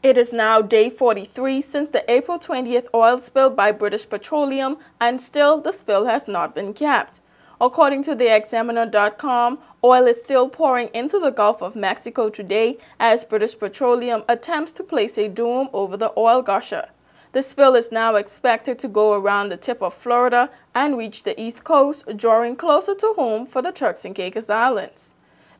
It is now day 43 since the April 20th oil spill by British Petroleum, and still the spill has not been capped. According to the Examiner.com, oil is still pouring into the Gulf of Mexico today as British Petroleum attempts to place a dome over the oil gusher. The spill is now expected to go around the tip of Florida and reach the East Coast, drawing closer to home for the Turks and Caicos Islands.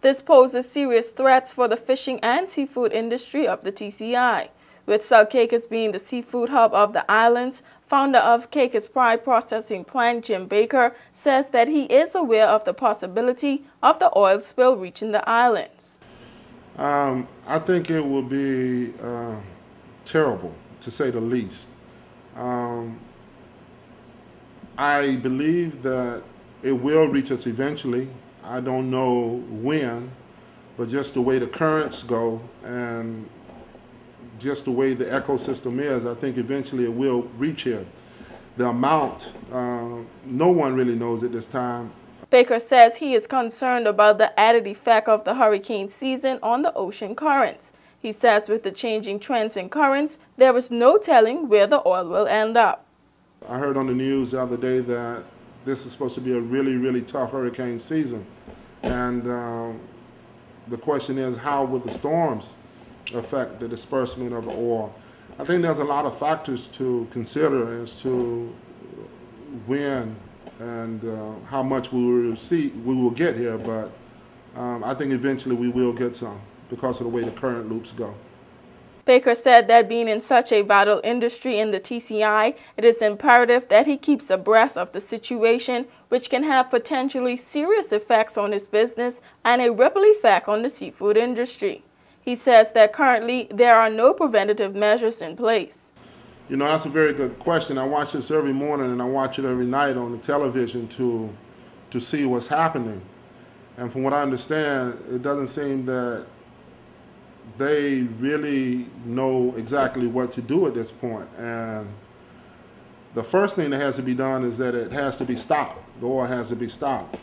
This poses serious threats for the fishing and seafood industry of the TCI. With South Caicos being the seafood hub of the islands, founder of Caicos Pride Processing Plant, Jim Baker, says that he is aware of the possibility of the oil spill reaching the islands. I think it will be terrible, to say the least. I believe that it will reach us eventually. I don't know when, but just the way the currents go and just the way the ecosystem is, I think eventually it will reach here. The amount, no one really knows at this time. Baker says he is concerned about the added effect of the hurricane season on the ocean currents. He says with the changing trends in currents, there is no telling where the oil will end up. I heard on the news the other day that this is supposed to be a really, really tough hurricane season. And the question is, how will the storms affect the disbursement of the oil? I think there's a lot of factors to consider as to when and how much we will get here, but I think eventually we will get some because of the way the current loops go. Baker said that being in such a vital industry in the TCI, it is imperative that he keeps abreast of the situation, which can have potentially serious effects on his business and a ripple effect on the seafood industry. He says that currently there are no preventative measures in place. You know, that's a very good question. I watch this every morning and I watch it every night on the television to see what's happening. And from what I understand, it doesn't seem that they really know exactly what to do at this point. And the first thing that has to be done is that it has to be stopped. The oil has to be stopped.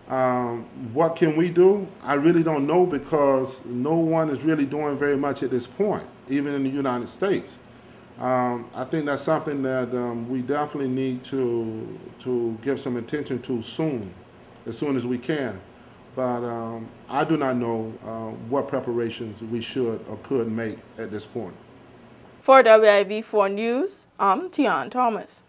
What can we do? I really don't know, because no one is really doing very much at this point, even in the United States. I think that's something that we definitely need to give some attention to as soon as we can. But I do not know what preparations we should or could make at this point. For WIV4 News, I'm Tian Thomas.